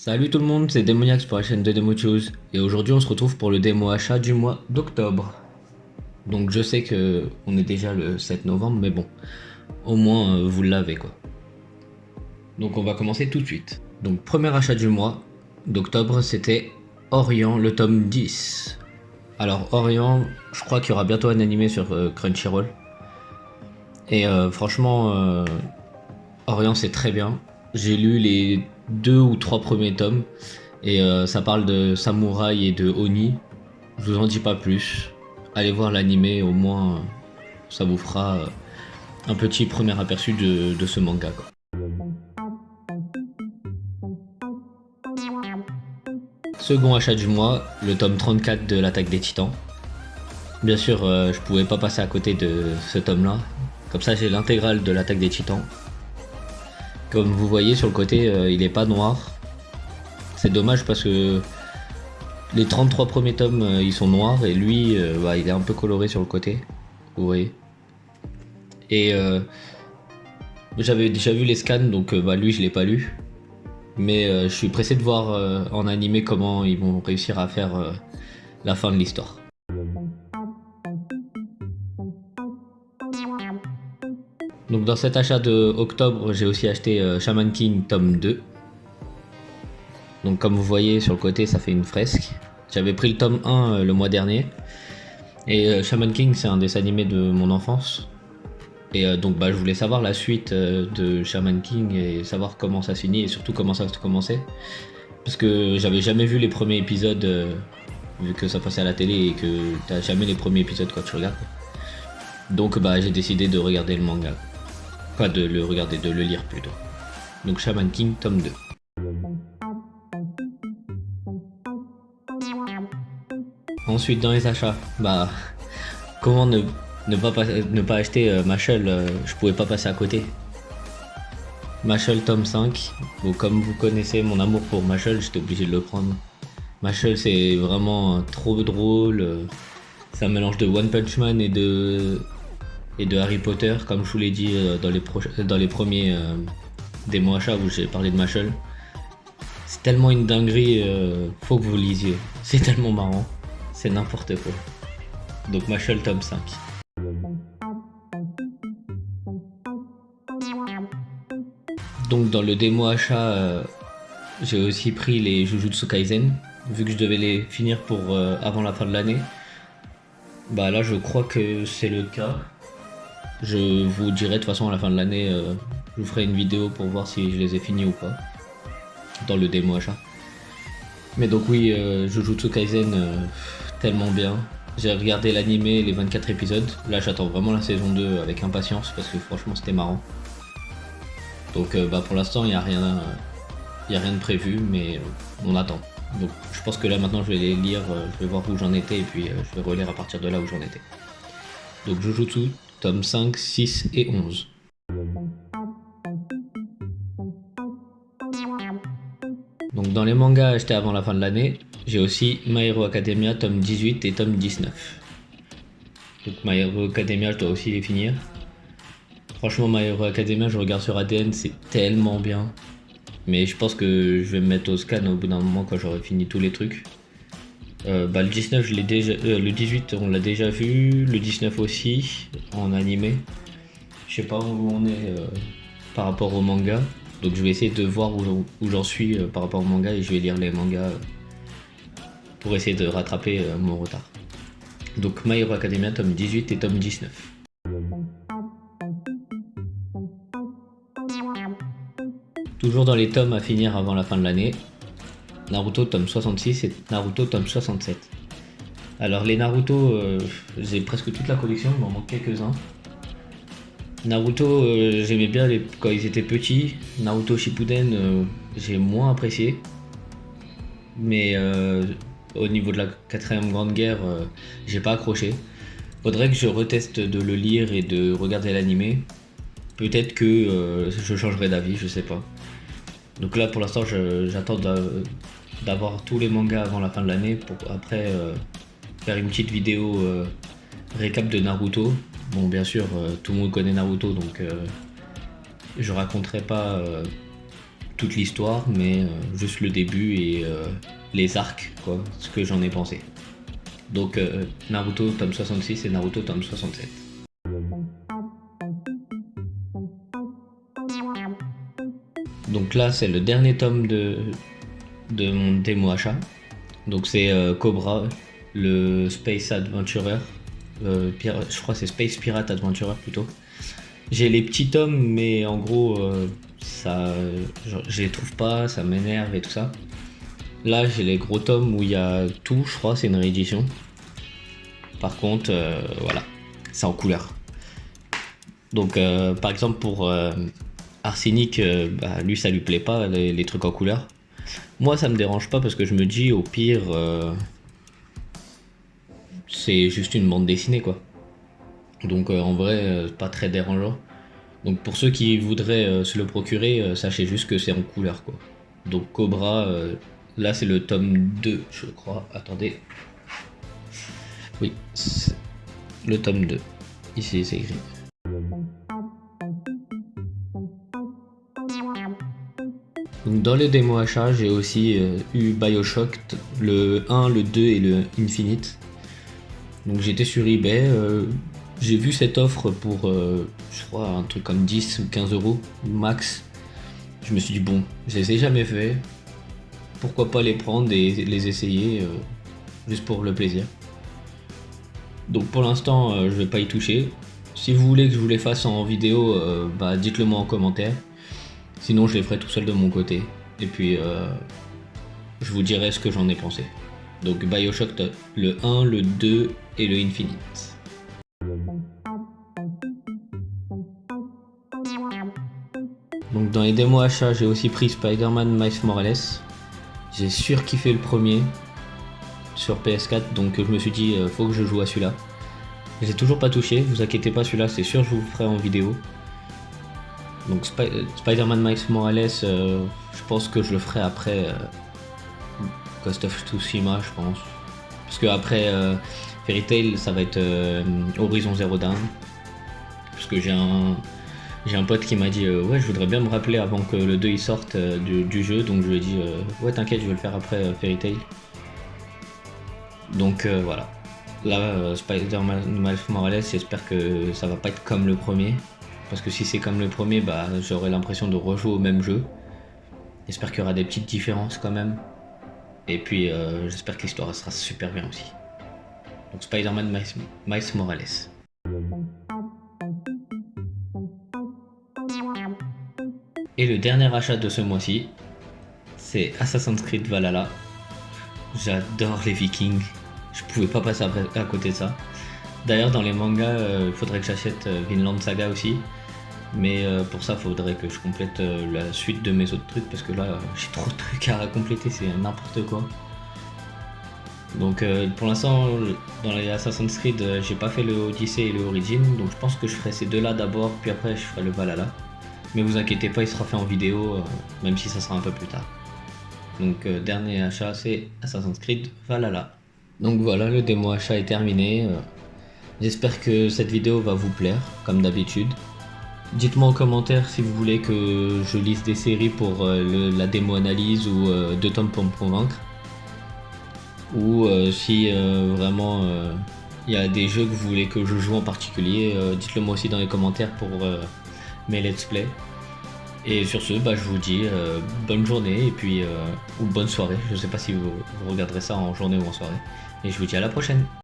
Salut tout le monde, c'est Demoniax pour la chaîne de Demo Choose et aujourd'hui on se retrouve pour le démo achat du mois d'octobre. Donc je sais que on est déjà le 7 novembre mais bon, au moins vous l'avez quoi. Donc on va commencer tout de suite. Donc premier achat du mois d'octobre c'était Orient le tome 10. Alors Orient, je crois qu'il y aura bientôt un animé sur Crunchyroll. Et franchement, Orient c'est très bien. J'ai lu les deux ou trois premiers tomes. Et ça parle de samouraï et de oni. Je vous en dis pas plus. Allez voir l'animé, au moins ça vous fera un petit premier aperçu de ce manga, quoi. Second achat du mois, le tome 34 de l'Attaque des Titans. Bien sûr, je pouvais pas passer à côté de ce tome-là. Comme ça, j'ai l'intégrale de l'Attaque des Titans. Comme vous voyez sur le côté, il est pas noir. C'est dommage parce que les 33 premiers tomes, ils sont noirs et lui, il est un peu coloré sur le côté. Vous voyez. Et j'avais déjà vu les scans, donc lui je l'ai pas lu. Mais je suis pressé de voir en animé comment ils vont réussir à faire la fin de l'histoire. Donc dans cet achat de octobre, j'ai aussi acheté Shaman King tome 2. Donc comme vous voyez sur le côté, ça fait une fresque. J'avais pris le tome 1 le mois dernier. Et Shaman King, c'est un dessin animé de mon enfance. Et donc je voulais savoir la suite de Shaman King et savoir comment ça se finit et surtout comment ça se commençait. Parce que j'avais jamais vu les premiers épisodes, vu que ça passait à la télé et que t'as jamais les premiers épisodes quand tu regardes. Donc j'ai décidé de regarder le manga. Pas de le regarder, de le lire plutôt. Donc Shaman King tome 2. Ensuite dans les achats, comment ne pas acheter Machel, je pouvais pas passer à côté. Machel tome 5, bon, comme vous connaissez mon amour pour Machel, j'étais obligé de le prendre. Machel c'est vraiment trop drôle, c'est un mélange de One Punch Man et de Harry Potter, comme je vous l'ai dit dans les premiers démos achats où j'ai parlé de Machel. C'est tellement une dinguerie, faut que vous lisiez, c'est tellement marrant, c'est n'importe quoi. Donc Machel tome 5. Donc dans le démo achat, j'ai aussi pris les Jujutsu Kaisen, vu que je devais les finir pour avant la fin de l'année. Là je crois que c'est le cas. Je vous dirai de toute façon à la fin de l'année, je vous ferai une vidéo pour voir si je les ai finis ou pas. Dans le démo achat. Mais donc oui, Jujutsu Kaisen, tellement bien. J'ai regardé l'animé, les 24 épisodes. Là j'attends vraiment la saison 2 avec impatience parce que franchement c'était marrant. Donc pour l'instant il n'y a rien. Il n'y a rien de prévu, mais on attend. Donc je pense que là maintenant je vais les lire, je vais voir où j'en étais et puis je vais relire à partir de là où j'en étais. Donc Jujutsu, tome 5, 6 et 11. Donc dans les mangas achetés avant la fin de l'année, j'ai aussi My Hero Academia tome 18 et tome 19. Donc My Hero Academia je dois aussi les finir. Franchement My Hero Academia je regarde sur ADN, c'est tellement bien. Mais je pense que je vais me mettre au scan au bout d'un moment quand j'aurai fini tous les trucs. Le 19, je l'ai déjà, le 18, on l'a déjà vu. Le 19 aussi, en animé. Je sais pas où on est par rapport au manga. Donc je vais essayer de voir où j'en suis par rapport au manga et je vais lire les mangas pour essayer de rattraper mon retard. Donc My Hero Academia, tome 18 et tome 19. Toujours dans les tomes à finir avant la fin de l'année, Naruto tome 66 et Naruto tome 67. Alors les Naruto, j'ai presque toute la collection, il m'en manque quelques-uns. Naruto, j'aimais bien quand ils étaient petits. Naruto Shippuden, j'ai moins apprécié. Mais au niveau de la quatrième grande guerre, j'ai pas accroché. Faudrait que je reteste de le lire et de regarder l'animé. Peut-être que je changerai d'avis, je sais pas. Donc là pour l'instant j'attends d'avoir tous les mangas avant la fin de l'année pour après faire une petite vidéo récap de Naruto. Bon bien sûr tout le monde connaît Naruto donc je raconterai pas toute l'histoire, mais juste le début et les arcs, quoi, ce que j'en ai pensé. Donc Naruto tome 66 et Naruto tome 67. Donc là, c'est le dernier tome de mon démo achat. Donc c'est Cobra, le Space Adventurer. Je crois que c'est Space Pirate Adventurer plutôt. J'ai les petits tomes, mais en gros, je les trouve pas, ça m'énerve et tout ça. Là, j'ai les gros tomes où il y a tout, je crois, c'est une réédition. Par contre, voilà, c'est en couleur. Donc, par exemple, pour Arsenic, lui, ça lui plaît pas, les trucs en couleur. Moi, ça me dérange pas parce que je me dis, au pire, c'est juste une bande dessinée, quoi. Donc, en vrai, pas très dérangeant. Donc, pour ceux qui voudraient se le procurer, sachez juste que c'est en couleur, quoi. Donc, Cobra, là, c'est le tome 2, je crois. Attendez. Oui, c'est le tome 2. Ici, c'est écrit. Donc dans les démos achat, j'ai aussi eu Bioshock, le 1, le 2 et le Infinite. Donc j'étais sur eBay, j'ai vu cette offre pour, je crois, un truc comme 10 ou 15 euros max. Je me suis dit, bon, je les ai jamais fait, pourquoi pas les prendre et les essayer, juste pour le plaisir. Donc pour l'instant, je vais pas y toucher. Si vous voulez que je vous les fasse en vidéo, dites-le moi en commentaire. Sinon, je les ferai tout seul de mon côté. Et puis, je vous dirai ce que j'en ai pensé. Donc, Bioshock, le 1, le 2 et le Infinite. Donc, dans les démos achats, j'ai aussi pris Spider-Man Miles Morales. J'ai surkiffé le premier sur PS4, donc je me suis dit, faut que je joue à celui-là. Je l'ai toujours pas touché, vous inquiétez pas, celui-là, c'est sûr, je vous le ferai en vidéo. Donc Spider-Man Miles Morales, je pense que je le ferai après Ghost of Tsushima, je pense. Parce que après Fairy Tail, ça va être Horizon Zero Dawn. Parce que j'ai un pote qui m'a dit ouais, je voudrais bien me rappeler avant que le 2 il sorte du jeu. Donc je lui ai dit ouais, t'inquiète, je vais le faire après Fairy Tail. Donc voilà. Là, Spider-Man Miles Morales, j'espère que ça va pas être comme le premier. Parce que si c'est comme le premier, j'aurai l'impression de rejouer au même jeu. J'espère qu'il y aura des petites différences quand même. Et puis j'espère que l'histoire sera super bien aussi. Donc Spider-Man Miles Morales. Et le dernier achat de ce mois-ci, c'est Assassin's Creed Valhalla. J'adore les Vikings. Je pouvais pas passer à côté de ça. D'ailleurs, dans les mangas, il faudrait que j'achète Vinland Saga aussi. Mais pour ça, il faudrait que je complète la suite de mes autres trucs parce que là, j'ai trop de trucs à compléter, c'est n'importe quoi. Donc pour l'instant, dans les Assassin's Creed, j'ai pas fait le Odyssey et le Origin, donc je pense que je ferai ces deux-là d'abord, puis après je ferai le Valhalla. Mais vous inquiétez pas, il sera fait en vidéo, même si ça sera un peu plus tard. Donc dernier achat, c'est Assassin's Creed Valhalla. Donc voilà, le démo achat est terminé. J'espère que cette vidéo va vous plaire, comme d'habitude. Dites-moi en commentaire si vous voulez que je lise des séries pour la démo analyse ou 2 tomes pour me convaincre. Ou si vraiment il y a des jeux que vous voulez que je joue en particulier, dites-le moi aussi dans les commentaires pour mes let's play. Et sur ce, je vous dis bonne journée et puis ou bonne soirée. Je sais pas si vous regarderez ça en journée ou en soirée. Et je vous dis à la prochaine.